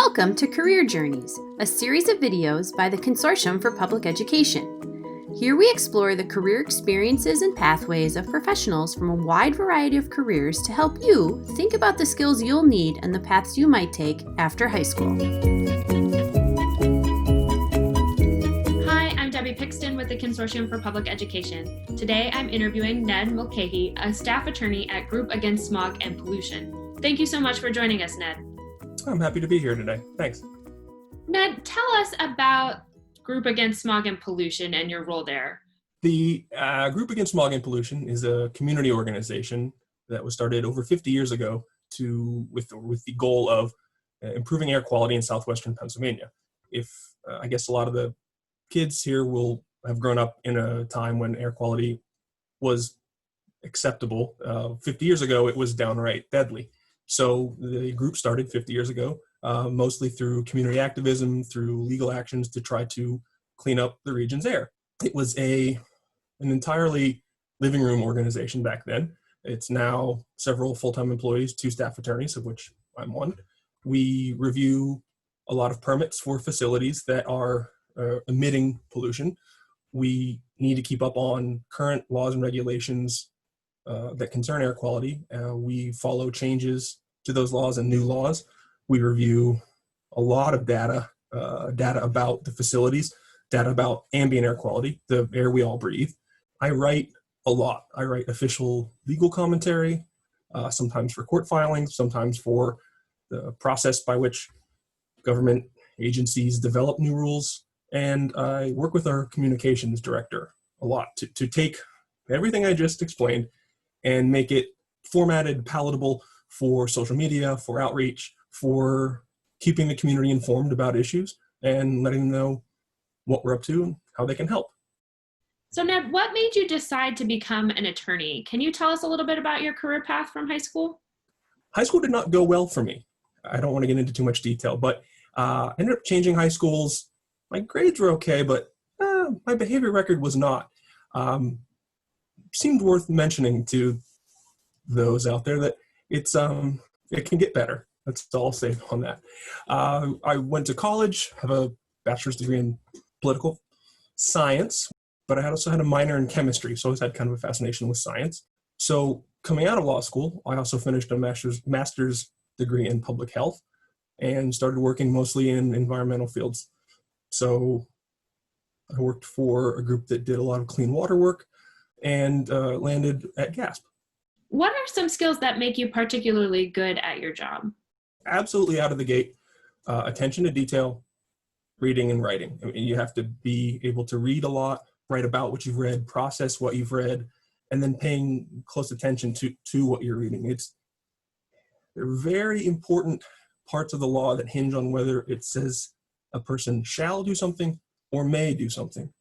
Welcome to Career Journeys, a series of videos by the Consortium for Public Education. Here we explore the career experiences and pathways of professionals from a wide variety of careers to help you think about the skills you'll need and the paths you might take after high school. Hi, I'm Debbie Pixton with the Consortium for Public Education. Today I'm interviewing Ned Mulcahy, a staff attorney at Group Against Smog and Pollution. Thank you so much for joining us, Ned. I'm happy to be here today. Thanks. Ned, tell us about Group Against Smog and Pollution and your role there. The Group Against Smog and Pollution is a community organization that was started over 50 years ago with the goal of improving air quality in southwestern Pennsylvania. I guess a lot of the kids here will have grown up in a time when air quality was acceptable. 50 years ago, it was downright deadly. So the group started 50 years ago, mostly through community activism, through legal actions to try to clean up the region's air. It was an entirely living room organization back then. It's now several full-time employees, 2 staff attorneys, of which I'm one. We review a lot of permits for facilities that are emitting pollution. We need to keep up on current laws and regulations that concern air quality. We follow changes to those laws and new laws. We review a lot of data about the facilities, data about ambient air quality, the air we all breathe. I write a lot. I write official legal commentary, sometimes for court filings, sometimes for the process by which government agencies develop new rules. And I work with our communications director a lot to take everything I just explained and make it formatted, palatable for social media, for outreach, for keeping the community informed about issues and letting them know what we're up to and how they can help. So Ned, what made you decide to become an attorney? Can you tell us a little bit about your career path from high school? High school did not go well for me. I don't want to get into too much detail, but I ended up changing high schools. My grades were okay, but my behavior record was not. Seemed worth mentioning to those out there that it can get better. That's all I'll say on that. I went to college, have a bachelor's degree in political science, but I also had a minor in chemistry, so I always had kind of a fascination with science. So coming out of law school, I also finished a master's degree in public health and started working mostly in environmental fields. So I worked for a group that did a lot of clean water work and landed at GASP. What are some skills that make you particularly good at your job? Absolutely out of the gate, attention to detail, reading and writing. I mean, you have to be able to read a lot, write about what you've read, process what you've read, and then paying close attention to what you're reading. They're very important parts of the law that hinge on whether it says a person shall do something or may do something.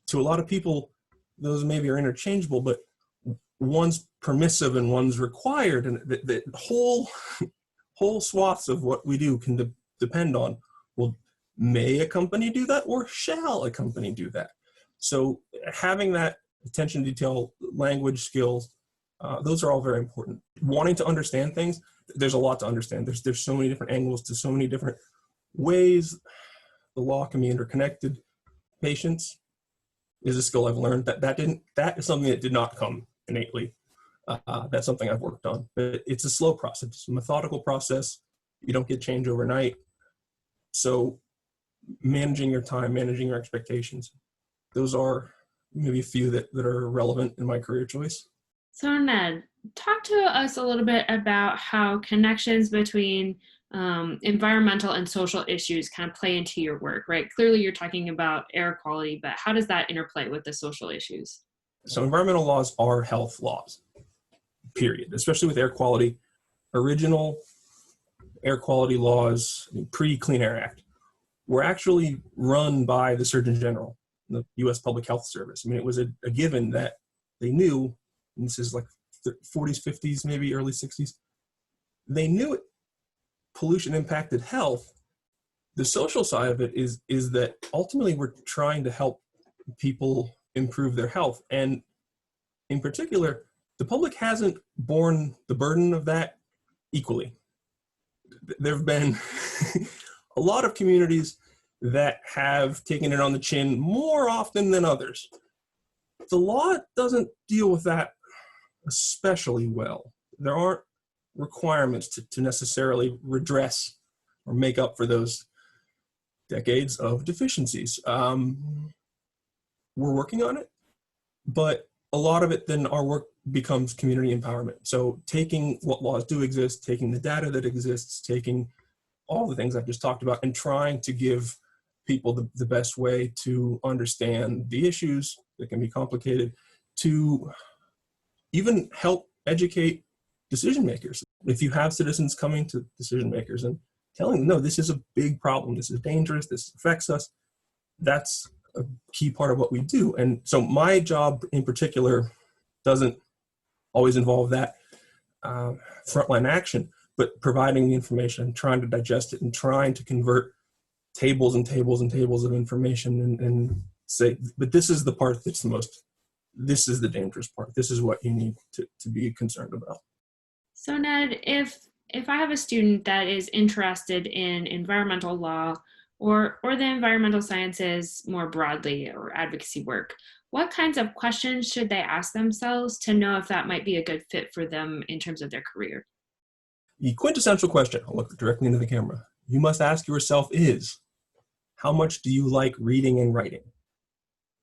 To a lot of people, those maybe are interchangeable, but one's permissive and one's required, and the whole swaths of what we do can depend on, well, may a company do that or shall a company do that? So having that attention to detail, language skills, those are all very important. Wanting to understand things, there's a lot to understand. There's so many different angles to so many different ways the law can be interconnected. Patience is a skill I've learned. That is something that did not come innately. That's something I've worked on. But it's a slow process, it's a methodical process. You don't get change overnight. So managing your time, managing your expectations, those are maybe a few that are relevant in my career choice. So Ned, talk to us a little bit about how connections between environmental and social issues kind of play into your work, right? Clearly you're talking about air quality, but how does that interplay with the social issues? So environmental laws are health laws, period, especially with air quality. Original air quality laws, pre-Clean Air Act, were actually run by the Surgeon General, the U.S. Public Health Service. I mean, it was a given that they knew, and this is like 40s, 50s, maybe early 60s, they knew pollution impacted health. The social side of it is that ultimately we're trying to help people improve their health. And in particular, the public hasn't borne the burden of that equally. There have been a lot of communities that have taken it on the chin more often than others. The law doesn't deal with that especially well. There aren't requirements to necessarily redress or make up for those decades of deficiencies. We're working on it, but a lot of it, then our work becomes community empowerment. So taking what laws do exist, taking the data that exists, taking all the things I've just talked about, and trying to give people the best way to understand the issues that can be complicated, to even help educate decision makers. If you have citizens coming to decision makers and telling them, no, this is a big problem, this is dangerous, this affects us, that's a key part of what we do. And so my job in particular doesn't always involve that frontline action, but providing the information, trying to digest it, and trying to convert tables and tables and tables of information and say, but this is the part that's this is the dangerous part. This is what you need to be concerned about. So Ned, if I have a student that is interested in environmental law or the environmental sciences more broadly, or advocacy work, what kinds of questions should they ask themselves to know if that might be a good fit for them in terms of their career? The quintessential question, I'll look directly into the camera, you must ask yourself is, how much do you like reading and writing?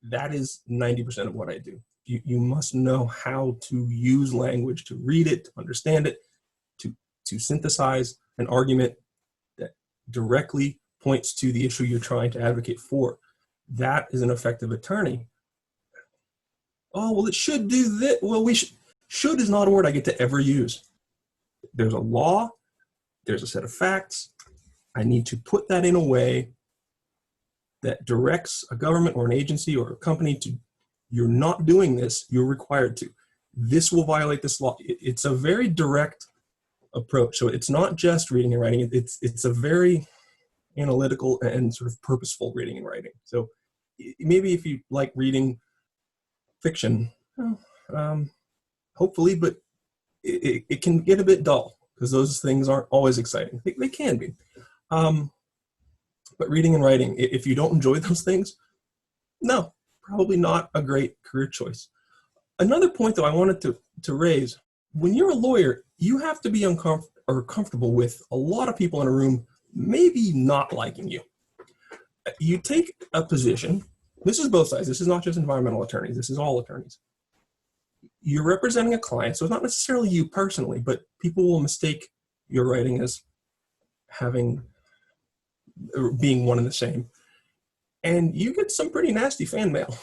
That is 90% of what I do. You must know how to use language, to read it, to understand it, to synthesize an argument that directly points to the issue you're trying to advocate for. That is an effective attorney. Oh, well, it should do this. Well, should is not a word I get to ever use. There's a law, there's a set of facts. I need to put that in a way that directs a government or an agency or a company to, you're not doing this, you're required to. This will violate this law. It's a very direct approach. So it's not just reading and writing, it's a very analytical and sort of purposeful reading and writing. So maybe if you like reading fiction, hopefully, but it can get a bit dull because those things aren't always exciting. They can be. But reading and writing, if you don't enjoy those things, no, probably not a great career choice. Another point, though, I wanted to raise, when you're a lawyer, you have to be comfortable with a lot of people in a room maybe not liking you. You take a position, this is both sides, this is not just environmental attorneys, this is all attorneys. You're representing a client, so it's not necessarily you personally, but people will mistake your writing as being one and the same. And you get some pretty nasty fan mail,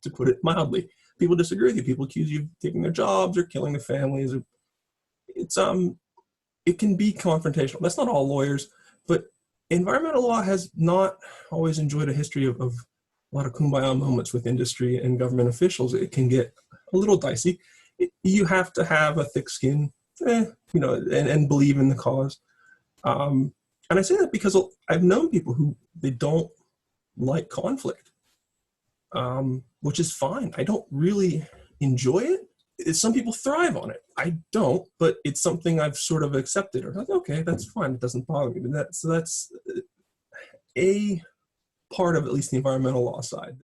to put it mildly. People disagree with you. People accuse you of taking their jobs or killing their families. It can be confrontational. That's not all lawyers, but environmental law has not always enjoyed a history of a lot of kumbaya moments with industry and government officials. It can get a little dicey. You have to have a thick skin, and believe in the cause. And I say that because I've known people who they don't like conflict, which is fine. I don't really enjoy it. Some people thrive on it. I don't, but it's something I've sort of accepted. Or like, okay, that's fine. It doesn't bother me. But that's a part of at least the environmental law side.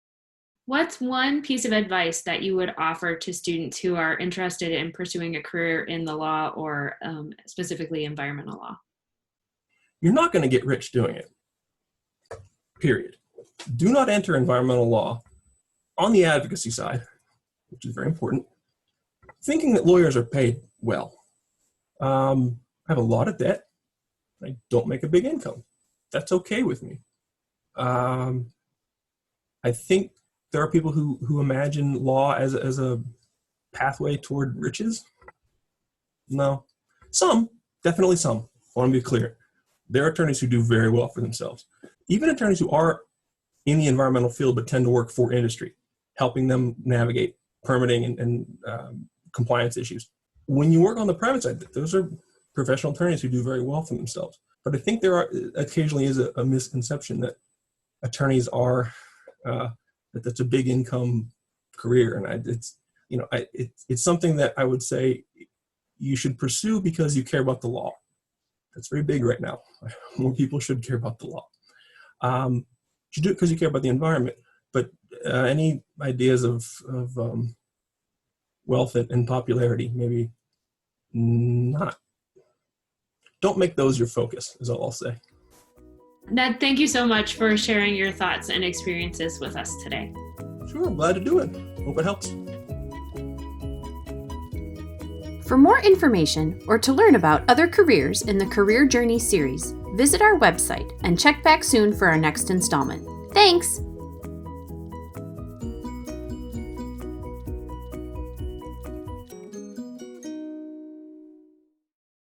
What's one piece of advice that you would offer to students who are interested in pursuing a career in the law or specifically environmental law? You're not going to get rich doing it, period. Do not enter environmental law on the advocacy side, which is very important, thinking that lawyers are paid well. I have a lot of debt. I don't make a big income. That's okay with me. I think there are people who imagine law as a pathway toward riches. No. Some, definitely some. I want to be clear. There are attorneys who do very well for themselves. Even attorneys who are in the environmental field but tend to work for industry, helping them navigate permitting and compliance issues. When you work on the private side, those are professional attorneys who do very well for themselves. But I think there occasionally is a misconception that attorneys are that's a big income career, and it's something that I would say you should pursue because you care about the law. That's very big right now. More people should care about the law. You do it because you care about the environment, but any ideas of wealth and popularity, maybe not. Don't make those your focus, is all I'll say. Ned, thank you so much for sharing your thoughts and experiences with us today. Sure, I'm glad to do it. Hope it helps. For more information or to learn about other careers in the Career Journey series, visit our website and check back soon for our next installment. Thanks!